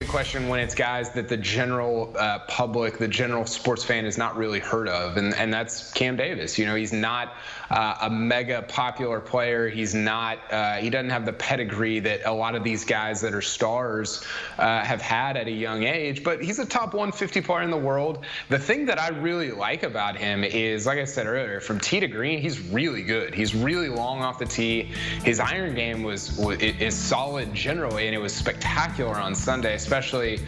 Question when it's guys that the general public, the general sports fan has not really heard of, and that's Cam Davis. You know, he's not a mega popular player. He's not. He doesn't have the pedigree that a lot of these guys that are stars have had at a young age. But he's a top 150 player in the world. The thing that I really like about him is, like I said earlier, from tee to green, he's really good. He's really long off the tee. His iron game is solid generally, and it was spectacular on Sunday, especially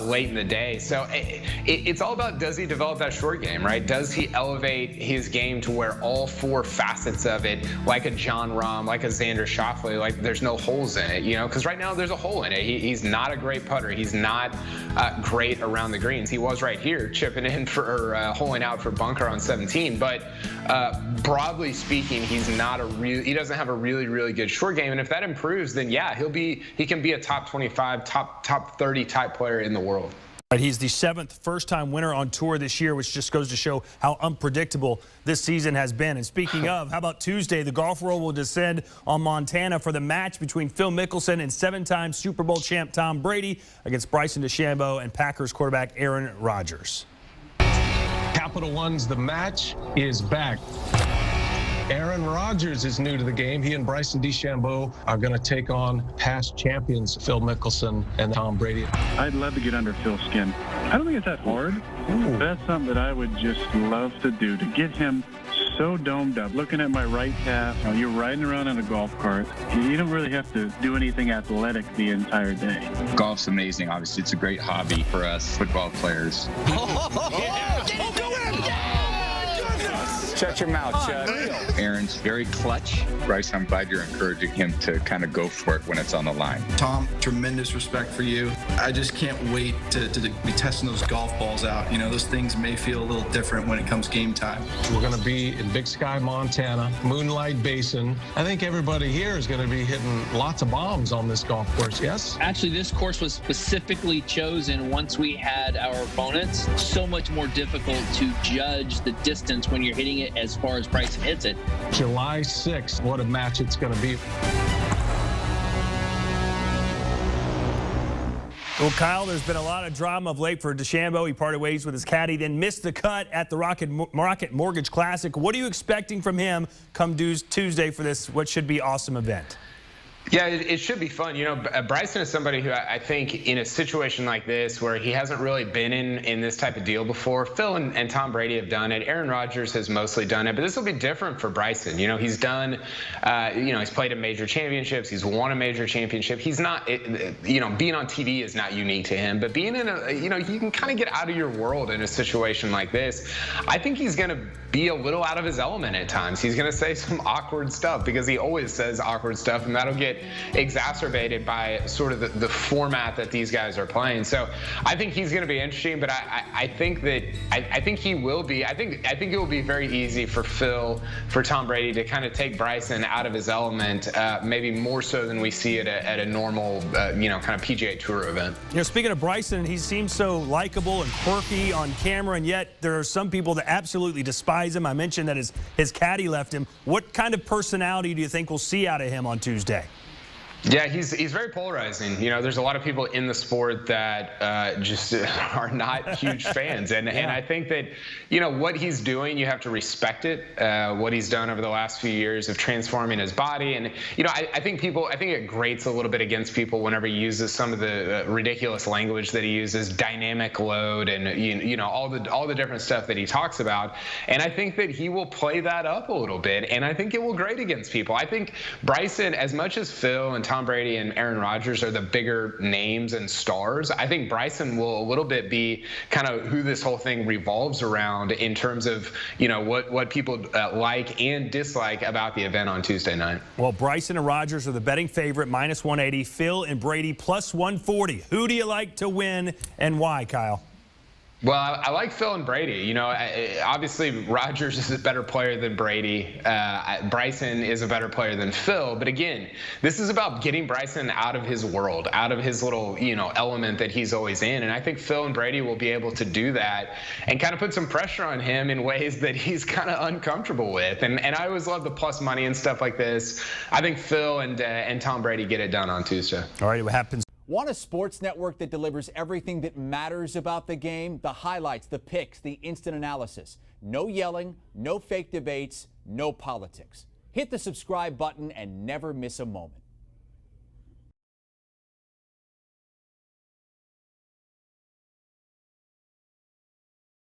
late in the day. So it's all about, does he develop that short game, right? Does he elevate his game to where all four facets of it, like a John Rahm, like a Xander Schauffele, like there's no holes in it, you know? Because right now there's a hole in it. He's not a great putter. He's not great around the greens. He was right here chipping in for holing out for bunker on 17. But broadly speaking, he doesn't have a really good short game. And if that improves, then yeah, he can be a top 25, top 30 type player in the world. He's the 7th first-time winner on tour this year, which just goes to show how unpredictable this season has been. And speaking of, how about Tuesday? The golf world will descend on Montana for the match between Phil Mickelson and 7-time Super Bowl champ Tom Brady against Bryson DeChambeau and Packers quarterback Aaron Rodgers. Capital One's The Match is back. Aaron Rodgers is new to the game. He and Bryson DeChambeau are going to take on past champions Phil Mickelson and Tom Brady. I'd love to get under Phil's skin. I don't think it's that hard. But that's something that I would just love to do, to get him so domed up, looking at my right calf. You know, you're riding around in a golf cart. You don't really have to do anything athletic the entire day. Golf's amazing. Obviously, it's a great hobby for us football players. Shut your mouth, Chud. Aaron's very clutch. Bryce, I'm glad you're encouraging him to kind of go for it when it's on the line. Tom, tremendous respect for you. I just can't wait to be testing those golf balls out. You know, those things may feel a little different when it comes game time. We're going to be in Big Sky, Montana, Moonlight Basin. I think everybody here is going to be hitting lots of bombs on this golf course, yes? Actually, this course was specifically chosen once we had our opponents. So much more difficult to judge the distance when you're hitting it as far as Bryson hits it. July 6th, what a match it's going to be. Well, Kyle, there's been a lot of drama of late for DeChambeau. He parted ways with his caddy, then missed the cut at the Rocket Mortgage Classic. What are you expecting from him come Tuesday for this, what should be awesome event? Yeah, it should be fun. You know, Bryson is somebody who I think in a situation like this where he hasn't really been in this type of deal before. Phil and Tom Brady have done it. Aaron Rodgers has mostly done it. But this will be different for Bryson. You know, he's done, he's played in major championships. He's won a major championship. He's not, being on TV is not unique to him. But being in you can kind of get out of your world in a situation like this. I think he's going to be a little out of his element at times. He's going to say some awkward stuff because he always says awkward stuff, and that'll get exacerbated by sort of the format that these guys are playing. So I think he's going to be interesting, but I think he will be. I think it will be very easy for Tom Brady to kind of take Bryson out of his element, maybe more so than we see it at a normal, kind of PGA Tour event. You know, speaking of Bryson, he seems so likable and quirky on camera, and yet there are some people that absolutely despise him. I mentioned that his caddy left him. What kind of personality do you think we'll see out of him on Tuesday? Yeah, he's very polarizing. You know, there's a lot of people in the sport that just are not huge fans, and I think that what he's doing, you have to respect it. What he's done over the last few years of transforming his body, and I think it grates a little bit against people whenever he uses some of the ridiculous language that he uses, dynamic load, and all the different stuff that he talks about. And I think that he will play that up a little bit, and I think it will grate against people. I think Bryson, as much as Phil and Tom Brady and Aaron Rodgers are the bigger names and stars, I think Bryson will a little bit be kind of who this whole thing revolves around in terms of, what people like and dislike about the event on Tuesday night. Well, Bryson and Rodgers are the betting favorite, -180. Phil and Brady +140. Who do you like to win and why, Kyle? Well, I like Phil and Brady. Obviously Rodgers is a better player than Brady. Bryson is a better player than Phil. But again, this is about getting Bryson out of his world, out of his little, element that he's always in. And I think Phil and Brady will be able to do that and kind of put some pressure on him in ways that he's kind of uncomfortable with. And I always love the plus money and stuff like this. I think Phil and Tom Brady get it done on Tuesday. All right, what happens? Want a sports network that delivers everything that matters about the game? The highlights, the picks, the instant analysis. No yelling, no fake debates, no politics. Hit the subscribe button and never miss a moment.